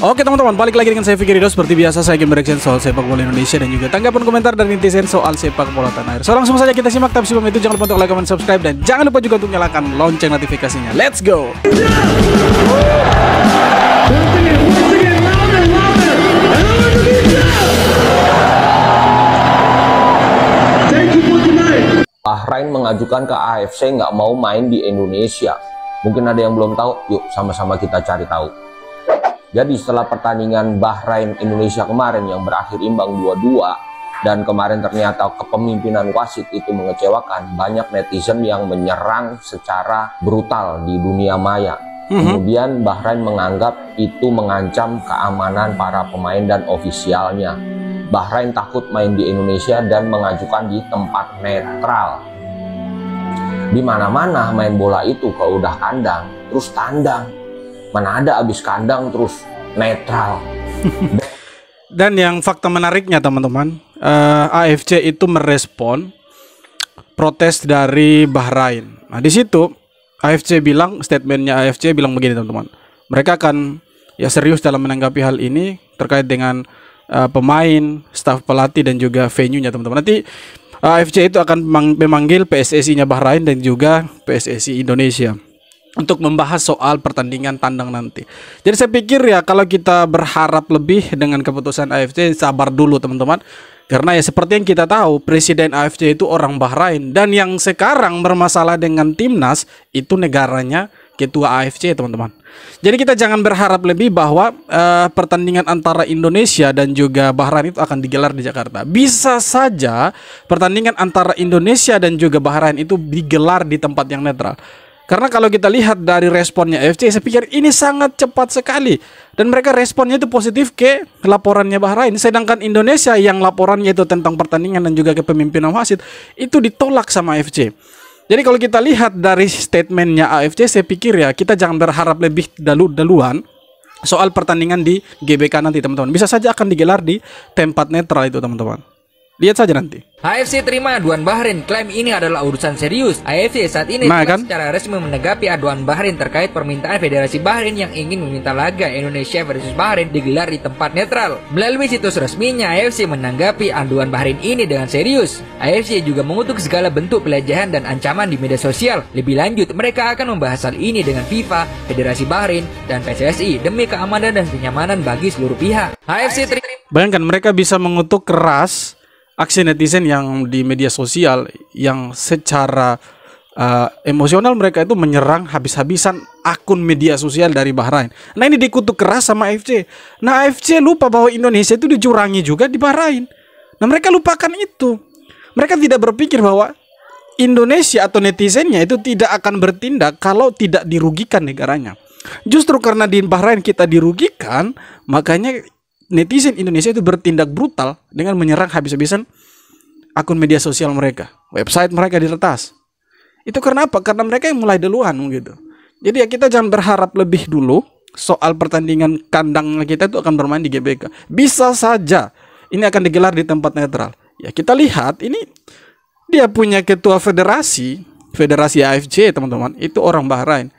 Oke teman-teman, balik lagi dengan saya Fikri Ridho. Seperti biasa saya akan bereaction soal sepak bola Indonesia dan juga tanggapan komentar dari netizen soal sepak bola tanah air. So langsung saja kita simak, tapi sebelum itu jangan lupa untuk like, comment, subscribe, dan jangan lupa juga untuk nyalakan lonceng notifikasinya. Let's go. Bahrain mengajukan ke AFC nggak mau main di Indonesia. Mungkin ada yang belum tahu, yuk sama-sama kita cari tahu. Jadi setelah pertandingan Bahrain Indonesia kemarin yang berakhir imbang 2-2, dan kemarin ternyata kepemimpinan wasit itu mengecewakan, banyak netizen yang menyerang secara brutal di dunia maya. Kemudian Bahrain menganggap itu mengancam keamanan para pemain dan ofisialnya. Bahrain takut main di Indonesia dan mengajukan di tempat netral. Di mana-mana main bola itu kalau udah kandang terus tandang, mana ada abis kandang terus netral. Dan yang fakta menariknya teman-teman, AFC itu merespon protes dari Bahrain. Nah di situ AFC bilang, statementnya AFC bilang begini teman-teman, mereka akan ya serius dalam menanggapi hal ini terkait dengan pemain, staf pelatih dan juga venue-nya teman-teman. Nanti AFC itu akan memanggil PSSI-nya Bahrain dan juga PSSI Indonesia untuk membahas soal pertandingan tandang nanti. Jadi saya pikir ya kalau kita berharap lebih dengan keputusan AFC, sabar dulu teman-teman. Karena ya seperti yang kita tahu, Presiden AFC itu orang Bahrain, dan yang sekarang bermasalah dengan timnas itu negaranya ketua AFC teman-teman. Jadi kita jangan berharap lebih bahwa pertandingan antara Indonesia dan juga Bahrain itu akan digelar di Jakarta. Bisa saja pertandingan antara Indonesia dan juga Bahrain itu digelar di tempat yang netral. Karena kalau kita lihat dari responnya AFC, saya pikir ini sangat cepat sekali. Dan mereka responnya itu positif ke laporannya Bahrain. Sedangkan Indonesia yang laporannya itu tentang pertandingan dan juga kepemimpinan wasit itu ditolak sama AFC. Jadi kalau kita lihat dari statementnya AFC, saya pikir ya kita jangan berharap lebih duluan soal pertandingan di GBK nanti teman-teman. Bisa saja akan digelar di tempat netral itu teman-teman. Lihat saja nanti. AFC terima aduan Bahrain, klaim ini adalah urusan serius. AFC saat ini secara resmi menanggapi aduan Bahrain terkait permintaan Federasi Bahrain yang ingin meminta laga Indonesia versus Bahrain digelar di tempat netral. Melalui situs resminya, AFC menanggapi aduan Bahrain ini dengan serius. AFC juga mengutuk segala bentuk pelecehan dan ancaman di media sosial. Lebih lanjut, mereka akan membahas hal ini dengan FIFA, Federasi Bahrain, dan PSSI demi keamanan dan kenyamanan bagi seluruh pihak. AFC bayangkan mereka bisa mengutuk keras aksi netizen yang di media sosial yang secara emosional mereka itu menyerang habis-habisan akun media sosial dari Bahrain. Nah ini dikutuk keras sama AFC. Nah AFC lupa bahwa Indonesia itu dicurangi juga di Bahrain. Nah mereka lupakan itu. Mereka tidak berpikir bahwa Indonesia atau netizennya itu tidak akan bertindak kalau tidak dirugikan negaranya. Justru karena di Bahrain kita dirugikan, makanya netizen Indonesia itu bertindak brutal dengan menyerang habis-habisan akun media sosial mereka, website mereka diretas. Itu karena apa? Karena mereka yang mulai duluan gitu. Jadi ya kita jangan berharap lebih dulu soal pertandingan kandang kita itu akan bermain di GBK. Bisa saja ini akan digelar di tempat netral. Ya kita lihat ini dia punya ketua federasi AFC teman-teman, itu orang Bahrain.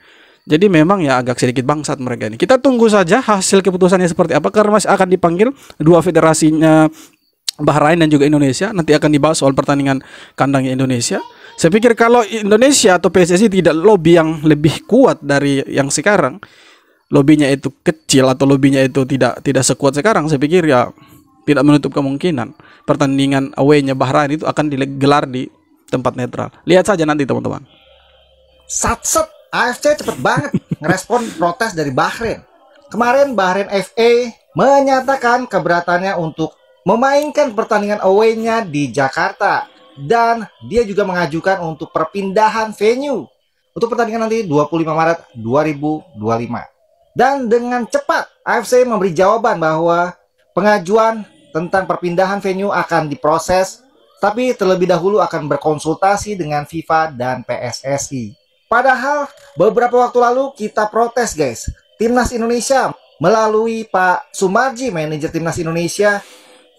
Jadi memang ya agak sedikit bangsat mereka ini. Kita tunggu saja hasil keputusannya seperti apa, karena masih akan dipanggil dua federasinya Bahrain dan juga Indonesia. Nanti akan dibahas soal pertandingan kandangnya Indonesia. Saya pikir kalau Indonesia atau PSSI tidak lobby yang lebih kuat dari yang sekarang, lobbynya itu kecil atau lobbynya itu tidak sekuat sekarang, saya pikir ya tidak menutup kemungkinan pertandingan away-nya Bahrain itu akan digelar di tempat netral. Lihat saja nanti teman-teman. Satset AFC cepet banget ngerespon protes dari Bahrain. Kemarin Bahrain FA menyatakan keberatannya untuk memainkan pertandingan away-nya di Jakarta. Dan dia juga mengajukan untuk perpindahan venue untuk pertandingan nanti 25 Maret 2025. Dan dengan cepat AFC memberi jawaban bahwa pengajuan tentang perpindahan venue akan diproses, tapi terlebih dahulu akan berkonsultasi dengan FIFA dan PSSI. Padahal beberapa waktu lalu kita protes guys. Timnas Indonesia melalui Pak Sumarji, manajer Timnas Indonesia,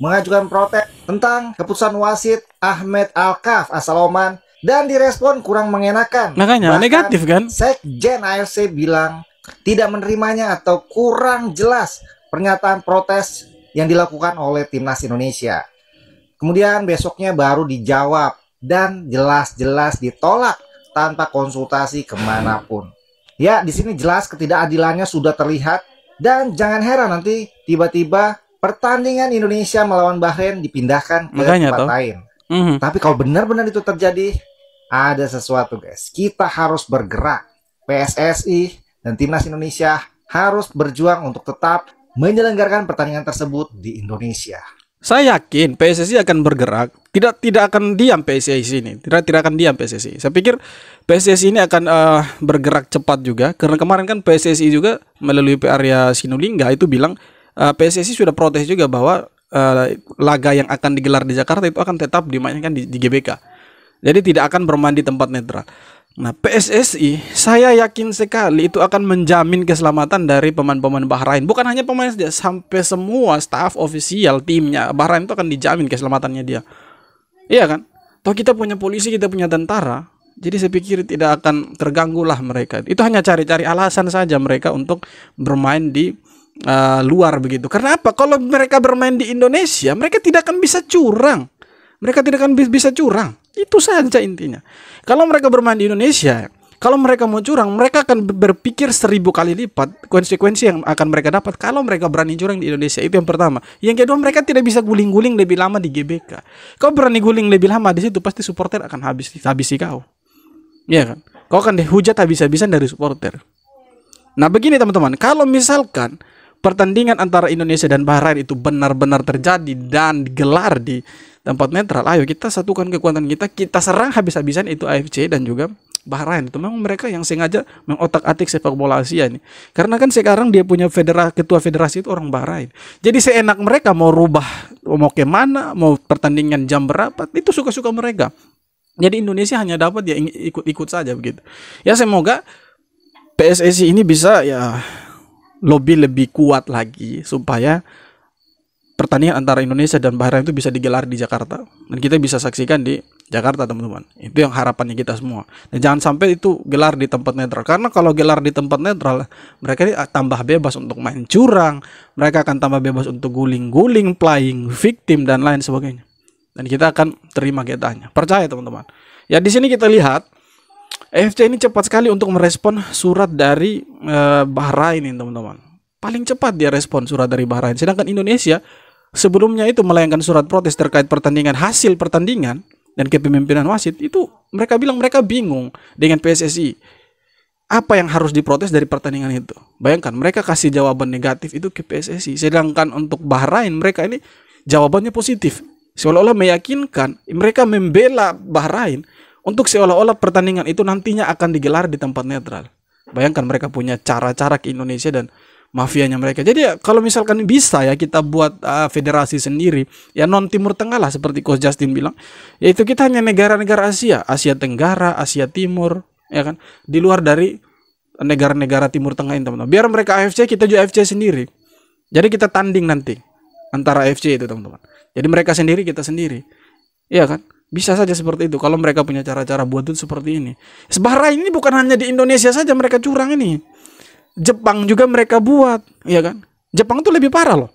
mengajukan protes tentang keputusan wasit Ahmed Alkaf asal Oman, dan direspon kurang mengenakan. Makanya bahkan negatif kan? Sekjen AFC bilang tidak menerimanya atau kurang jelas pernyataan protes yang dilakukan oleh timnas Indonesia. Kemudian besoknya baru dijawab dan jelas-jelas ditolak tanpa konsultasi kemanapun. Ya, di sini jelas ketidakadilannya sudah terlihat dan jangan heran nanti tiba-tiba pertandingan Indonesia melawan Bahrain dipindahkan ke tempat lain. Tapi kalau benar-benar itu terjadi, ada sesuatu guys. Kita harus bergerak. PSSI dan timnas Indonesia harus berjuang untuk tetap menyelenggarakan pertandingan tersebut di Indonesia. Saya yakin PSSI akan bergerak, tidak akan diam PSSI ini, tidak akan diam PSSI. Saya pikir PSSI ini akan bergerak cepat juga, karena kemarin kan PSSI juga melalui Arya Sinulinga itu bilang PSSI sudah protes juga bahwa laga yang akan digelar di Jakarta itu akan tetap dimainkan di GBK. Jadi tidak akan bermain di tempat netral. Nah, PSSI saya yakin sekali itu akan menjamin keselamatan dari pemain-pemain Bahrain. Bukan hanya pemain saja, sampai semua staf ofisial timnya Bahrain itu akan dijamin keselamatannya dia. Iya kan? Toh kita punya polisi, kita punya tentara. Jadi saya pikir tidak akan terganggu lah mereka. Itu hanya cari-cari alasan saja mereka untuk bermain di luar begitu. Karena apa? Kalau mereka bermain di Indonesia, mereka tidak akan bisa curang. Mereka tidak akan bisa curang. Itu saja intinya. Kalau mereka bermain di Indonesia, kalau mereka mau curang, mereka akan berpikir 1000 kali lipat konsekuensi yang akan mereka dapat kalau mereka berani curang di Indonesia. Itu yang pertama. Yang kedua, mereka tidak bisa guling-guling lebih lama di GBK. Kau berani guling lebih lama di situ, pasti supporter akan habisi kau. Iya kan? Kau akan dihujat habis-habisan dari supporter. Nah begini teman-teman, kalau misalkan pertandingan antara Indonesia dan Bahrain itu benar-benar terjadi dan digelar di tempat netral, ayo kita satukan kekuatan kita serang habis-habisan itu AFC dan juga Bahrain. Itu memang mereka yang sengaja mengotak-atik sepak bola Asia ini. Karena kan sekarang dia punya ketua federasi itu orang Bahrain. Jadi seenak mereka mau rubah, mau kemana, mau pertandingan jam berapa, itu suka-suka mereka. Jadi Indonesia hanya dapat ya ikut-ikut saja begitu. Ya semoga PSSI ini bisa ya lebih kuat lagi supaya pertandingan antara Indonesia dan Bahrain itu bisa digelar di Jakarta dan kita bisa saksikan di Jakarta teman-teman. Itu yang harapannya kita semua. Dan jangan sampai itu gelar di tempat netral, karena kalau gelar di tempat netral mereka ini tambah bebas untuk main curang, mereka akan tambah bebas untuk guling-guling, playing victim dan lain sebagainya. Dan kita akan terima getahnya. Percaya teman-teman. Ya di sini kita lihat AFC ini cepat sekali untuk merespon surat dari Bahrain ini teman-teman. Paling cepat dia respon surat dari Bahrain. Sedangkan Indonesia sebelumnya itu melayangkan surat protes terkait hasil pertandingan dan kepemimpinan wasit. Itu mereka bilang mereka bingung dengan PSSI. Apa yang harus diprotes dari pertandingan itu? Bayangkan mereka kasih jawaban negatif itu ke PSSI. Sedangkan untuk Bahrain mereka ini jawabannya positif. Seolah-olah meyakinkan, mereka membela Bahrain untuk seolah-olah pertandingan itu nantinya akan digelar di tempat netral. Bayangkan mereka punya cara-cara ke Indonesia dan mafianya mereka. Jadi ya, kalau misalkan bisa ya kita buat federasi sendiri ya non Timur Tengah lah seperti Coach Justin bilang, yaitu kita hanya negara-negara Asia Tenggara, Asia Timur, ya kan, di luar dari negara-negara Timur Tengah ini teman-teman. Biar mereka AFC, kita juga AFC sendiri. Jadi kita tanding nanti antara AFC itu teman-teman. Jadi mereka sendiri, kita sendiri, ya kan. Bisa saja seperti itu kalau mereka punya cara-cara buat itu seperti ini. Bahrain ini bukan hanya di Indonesia saja mereka curang ini. Jepang juga mereka buat, ya kan? Jepang itu lebih parah loh.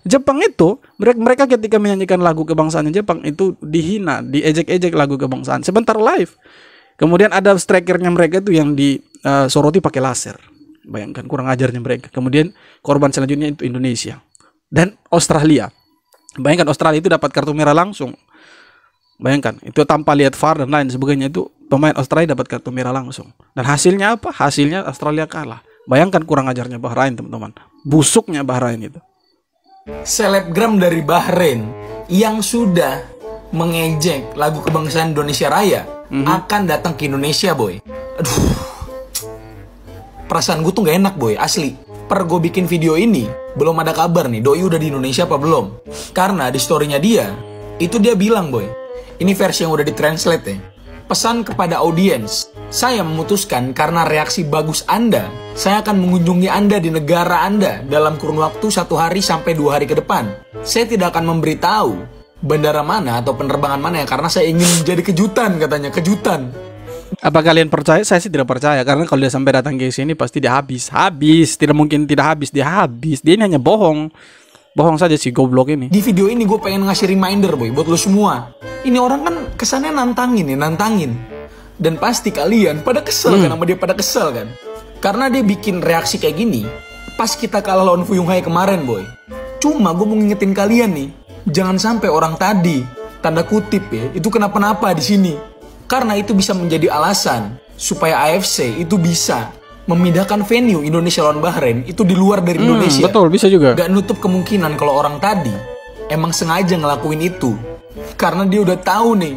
Jepang itu mereka ketika menyanyikan lagu kebangsaannya Jepang itu dihina, diejek-ejek lagu kebangsaan sebentar live. Kemudian ada strikernya mereka itu yang disoroti pakai laser. Bayangkan kurang ajarnya mereka. Kemudian korban selanjutnya itu Indonesia dan Australia. Bayangkan Australia itu dapat kartu merah langsung. Bayangkan itu tanpa lihat VAR dan lain sebagainya, itu pemain Australia dapat kartu merah langsung. Dan hasilnya apa? Hasilnya Australia kalah. Bayangkan kurang ajarnya Bahrain teman-teman. Busuknya Bahrain itu. Selebgram dari Bahrain yang sudah mengejek lagu kebangsaan Indonesia Raya akan datang ke Indonesia boy. Aduh, perasaan gue tuh gak enak boy, asli. Per gue bikin video ini belum ada kabar nih Doi udah di Indonesia apa belum. Karena di storynya dia itu dia bilang boy, ini versi yang udah ditranslate ya. Pesan kepada audiens, saya memutuskan karena reaksi bagus Anda, saya akan mengunjungi Anda di negara Anda dalam kurun waktu 1 hari sampai 2 hari ke depan. Saya tidak akan memberitahu bandara mana atau penerbangan mana ya, karena saya ingin menjadi kejutan katanya, kejutan. Apa kalian percaya? Saya sih tidak percaya, karena kalau dia sampai datang ke sini pasti dia habis. Tidak mungkin tidak habis. Dia ini hanya bohong saja si goblok ini. Di video ini gue pengen ngasih reminder boy buat lo semua. Ini orang kan kesannya nantangin. Dan pasti kalian pada kesel kan sama dia, pada kesel kan. Karena dia bikin reaksi kayak gini pas kita kalah lawan Fuyung Hai kemarin boy. Cuma gue mau ngingetin kalian nih, jangan sampai orang tadi, tanda kutip ya, itu kenapa-napa di sini. Karena itu bisa menjadi alasan supaya AFC itu bisa memindahkan venue Indonesia lawan Bahrain itu di luar dari Indonesia. Betul, bisa juga. Gak nutup kemungkinan kalau orang tadi emang sengaja ngelakuin itu. Karena dia udah tahu nih,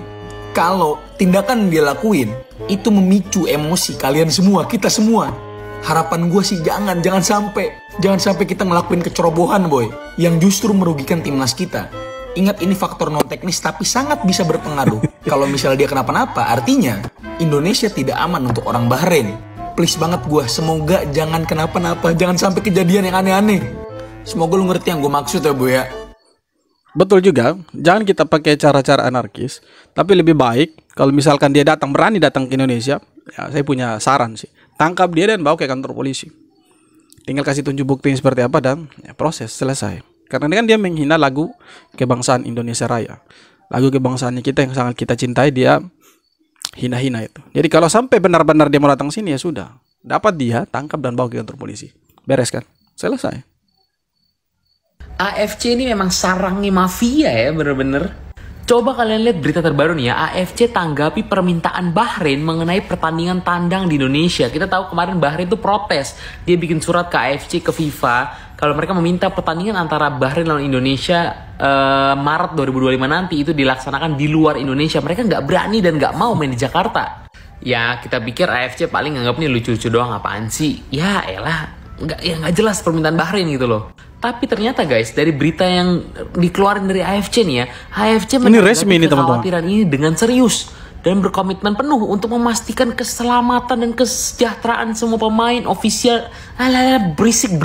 kalau tindakan yang dia lakuin itu memicu emosi kalian semua, kita semua. Harapan gue sih jangan sampai kita ngelakuin kecerobohan boy, yang justru merugikan timnas kita. Ingat ini faktor non teknis tapi sangat bisa berpengaruh. Kalau misalnya dia kenapa-napa, artinya Indonesia tidak aman untuk orang Bahrain. Please banget gue, semoga jangan kenapa-napa, jangan sampai kejadian yang aneh-aneh. Semoga lu ngerti yang gue maksud ya bu ya. Betul juga, jangan kita pakai cara-cara anarkis. Tapi lebih baik kalau misalkan dia berani datang ke Indonesia, ya saya punya saran sih, tangkap dia dan bawa ke kantor polisi. Tinggal kasih tunjuk bukti seperti apa dan ya, proses selesai. Karena kan dia menghina lagu kebangsaan Indonesia Raya, lagu kebangsaannya kita yang sangat kita cintai, dia hina-hina itu. Jadi kalau sampai benar-benar dia mau datang sini, ya sudah, dapat dia, tangkap dan bawa ke kantor polisi. Beres kan? Selesai. AFC ini memang sarangnya mafia ya, bener-bener. Coba kalian lihat berita terbaru nih ya, AFC tanggapi permintaan Bahrain mengenai pertandingan tandang di Indonesia. Kita tahu kemarin Bahrain itu protes, dia bikin surat ke AFC, ke FIFA, kalau mereka meminta pertandingan antara Bahrain lawan Indonesia Maret 2025 nanti itu dilaksanakan di luar Indonesia. Mereka nggak berani dan nggak mau main di Jakarta. Ya kita pikir AFC paling nganggap nih lucu-lucu doang, apaan sih? Ya elah, nggak jelas permintaan Bahrain gitu loh. Tapi ternyata guys, dari berita yang dikeluarin dari AFC nih ya, AFC menanggapi kekhawatiran ini dengan serius dan berkomitmen penuh untuk memastikan keselamatan dan kesejahteraan semua pemain, ofisial. Berisik.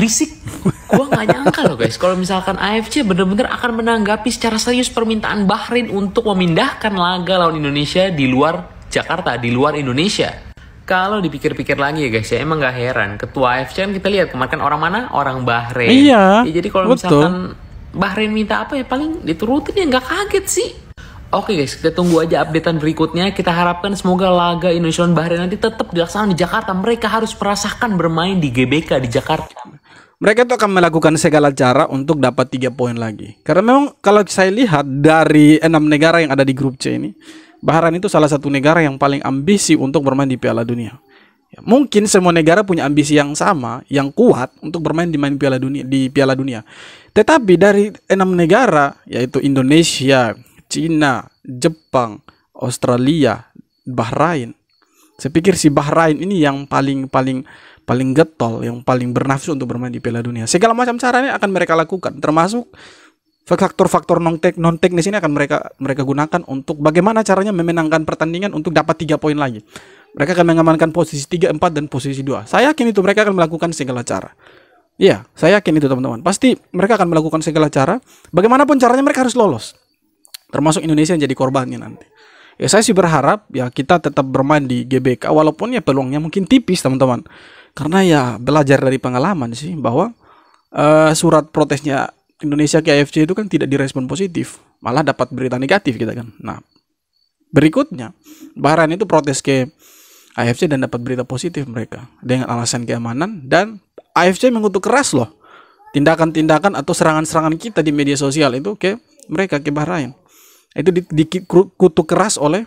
Gua nggak nyangka loh guys, kalau misalkan AFC bener-bener akan menanggapi secara serius permintaan Bahrain untuk memindahkan laga lawan Indonesia di luar Jakarta, di luar Indonesia. Kalau dipikir-pikir lagi ya guys ya, emang gak heran ketua AFC kan kita lihat kemarin kan orang mana? Orang Bahrain. Iya, ya, jadi kalau misalkan Bahrain minta apa ya paling diturutin, ya nggak kaget sih. Oke guys, kita tunggu aja updatean berikutnya. Kita harapkan semoga laga Indonesia dan Bahrain nanti tetap dilaksanakan di Jakarta. Mereka harus merasakan bermain di GBK di Jakarta. Mereka tuh akan melakukan segala cara untuk dapat 3 poin lagi. Karena memang kalau saya lihat dari 6 negara yang ada di grup C ini, Bahrain itu salah satu negara yang paling ambisi untuk bermain di Piala Dunia. Ya, mungkin semua negara punya ambisi yang sama, yang kuat untuk bermain di Piala Dunia. Tetapi dari 6 negara, yaitu Indonesia, Cina, Jepang, Australia, Bahrain. Saya pikir si Bahrain ini yang paling getol, yang paling bernafsu untuk bermain di Piala Dunia. Segala macam caranya akan mereka lakukan, termasuk faktor-faktor non teknis ini akan mereka gunakan untuk bagaimana caranya memenangkan pertandingan untuk dapat 3 poin lagi. Mereka akan mengamankan posisi 3, 4 dan posisi 2. Saya yakin itu mereka akan melakukan segala cara. Iya, saya yakin itu teman-teman. Pasti mereka akan melakukan segala cara. Bagaimanapun caranya mereka harus lolos. Termasuk Indonesia yang jadi korbannya nanti. Ya saya sih berharap ya kita tetap bermain di GBK walaupun ya peluangnya mungkin tipis teman-teman. Karena ya belajar dari pengalaman sih bahwa surat protesnya Indonesia ke AFC itu kan tidak direspon positif, malah dapat berita negatif kita kan. Nah, berikutnya Bahrain itu protes ke AFC dan dapat berita positif mereka dengan alasan keamanan, dan AFC mengutuk keras loh tindakan-tindakan atau serangan-serangan kita di media sosial itu ke mereka, ke Bahrain. Itu dikutuk keras oleh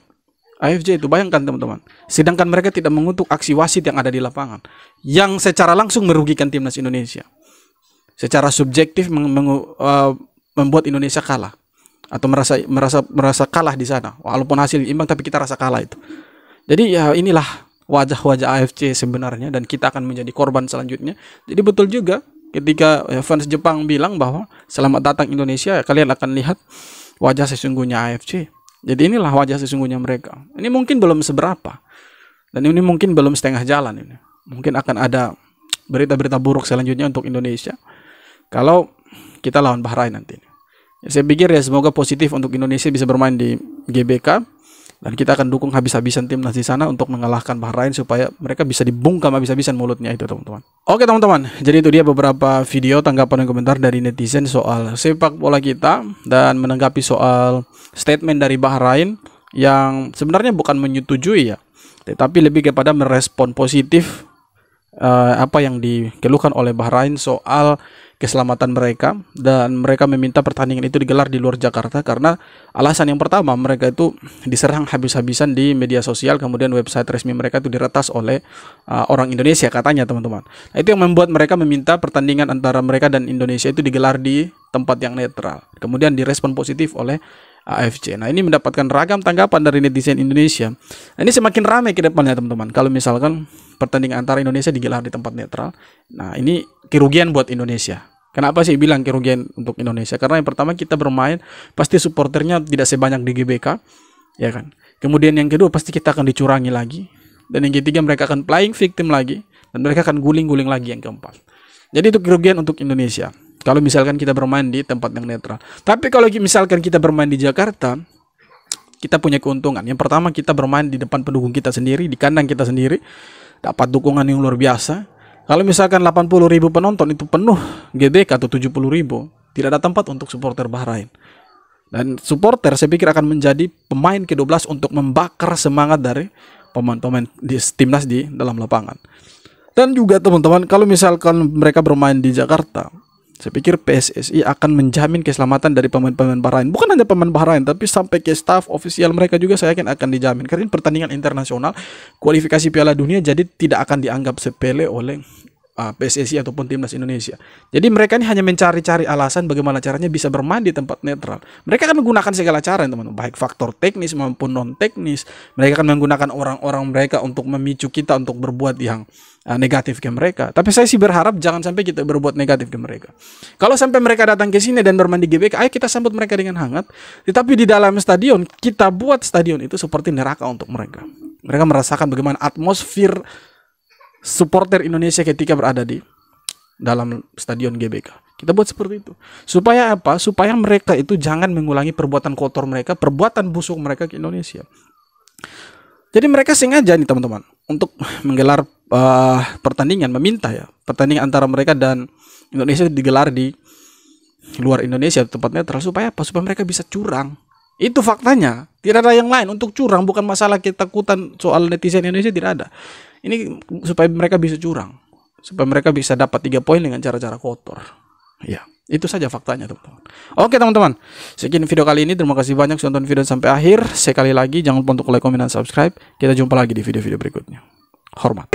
AFC itu, bayangkan teman-teman. Sedangkan mereka tidak mengutuk aksi wasit yang ada di lapangan, yang secara langsung merugikan timnas Indonesia. Secara subjektif membuat Indonesia kalah atau merasa kalah di sana, walaupun hasil imbang tapi kita rasa kalah itu. Jadi ya inilah wajah-wajah AFC sebenarnya, dan kita akan menjadi korban selanjutnya. Jadi betul juga ketika fans Jepang bilang bahwa selamat datang Indonesia, kalian akan lihat wajah sesungguhnya AFC. Jadi inilah wajah sesungguhnya mereka. Ini mungkin belum seberapa, dan ini mungkin belum setengah jalan ini. Mungkin akan ada berita-berita buruk selanjutnya untuk Indonesia kalau kita lawan Bahrain nanti. Ya, saya pikir ya semoga positif untuk Indonesia bisa bermain di GBK Dan kita akan dukung habis-habisan timnas di sana untuk mengalahkan Bahrain supaya mereka bisa dibungkam habis-habisan mulutnya itu, teman-teman. Oke, teman-teman. Jadi itu dia beberapa video tanggapan dan komentar dari netizen soal sepak bola kita dan menanggapi soal statement dari Bahrain yang sebenarnya bukan menyetujui ya, tetapi lebih kepada merespon positif apa yang dikeluhkan oleh Bahrain soal keselamatan mereka, dan mereka meminta pertandingan itu digelar di luar Jakarta karena alasan yang pertama, mereka itu diserang habis-habisan di media sosial, kemudian website resmi mereka itu diretas oleh orang Indonesia katanya, teman-teman. Nah, itu yang membuat mereka meminta pertandingan antara mereka dan Indonesia itu digelar di tempat yang netral. Kemudian direspon positif oleh AFC. Nah, ini mendapatkan ragam tanggapan dari netizen Indonesia. Nah, ini semakin ramai ke depannya, teman-teman. Kalau misalkan pertandingan antara Indonesia digelar di tempat netral, nah ini kerugian buat Indonesia. Kenapa sih bilang kerugian untuk Indonesia? Karena yang pertama, kita bermain pasti supporternya tidak sebanyak di GBK, ya kan. Kemudian yang kedua, pasti kita akan dicurangi lagi. Dan yang ketiga, mereka akan playing victim lagi, dan mereka akan guling-guling lagi yang keempat. Jadi itu kerugian untuk Indonesia kalau misalkan kita bermain di tempat yang netral. Tapi kalau misalkan kita bermain di Jakarta, kita punya keuntungan. Yang pertama, kita bermain di depan pendukung kita sendiri, di kandang kita sendiri, dapat dukungan yang luar biasa. Kalau misalkan 80.000 penonton itu penuh GBK atau 70.000, tidak ada tempat untuk supporter Bahrain. Dan supporter saya pikir akan menjadi pemain ke-12 untuk membakar semangat dari pemain-pemain di timnas di dalam lapangan. Dan juga, teman-teman, kalau misalkan mereka bermain di Jakarta, saya pikir PSSI akan menjamin keselamatan dari pemain-pemain Bahrain. Bukan hanya pemain Bahrain, tapi sampai ke staff ofisial mereka juga saya yakin akan dijamin. Karena ini pertandingan internasional, kualifikasi Piala Dunia, jadi tidak akan dianggap sepele oleh PSSI ataupun timnas Indonesia. Jadi mereka ini hanya mencari-cari alasan bagaimana caranya bisa bermain di tempat netral. Mereka akan menggunakan segala cara, teman-teman, baik faktor teknis maupun non teknis. Mereka akan menggunakan orang-orang mereka untuk memicu kita untuk berbuat yang negatif ke mereka. Tapi saya sih berharap jangan sampai kita berbuat negatif ke mereka. Kalau sampai mereka datang ke sini dan bermain di GBK, ayo kita sambut mereka dengan hangat. Tetapi di dalam stadion, kita buat stadion itu seperti neraka untuk mereka. Mereka merasakan bagaimana atmosfer supporter Indonesia ketika berada di dalam stadion GBK. Kita buat seperti itu. Supaya apa? Supaya mereka itu jangan mengulangi perbuatan kotor mereka, perbuatan busuk mereka ke Indonesia. Jadi mereka sengaja nih, teman-teman, untuk menggelar pertandingan, meminta ya, pertandingan antara mereka dan Indonesia digelar di luar Indonesia, tempat netral. Supaya apa? Supaya mereka bisa curang. Itu faktanya. Tidak ada yang lain. Untuk curang, bukan masalah ketakutan soal netizen Indonesia, tidak ada. Ini supaya mereka bisa curang, supaya mereka bisa dapat 3 poin dengan cara-cara kotor. Ya, itu saja faktanya, teman-teman. Oke, teman-teman, sekian video kali ini. Terima kasih banyak sudah nonton video sampai akhir. Sekali lagi, jangan lupa untuk like, komen, dan subscribe. Kita jumpa lagi di video-video berikutnya. Hormat.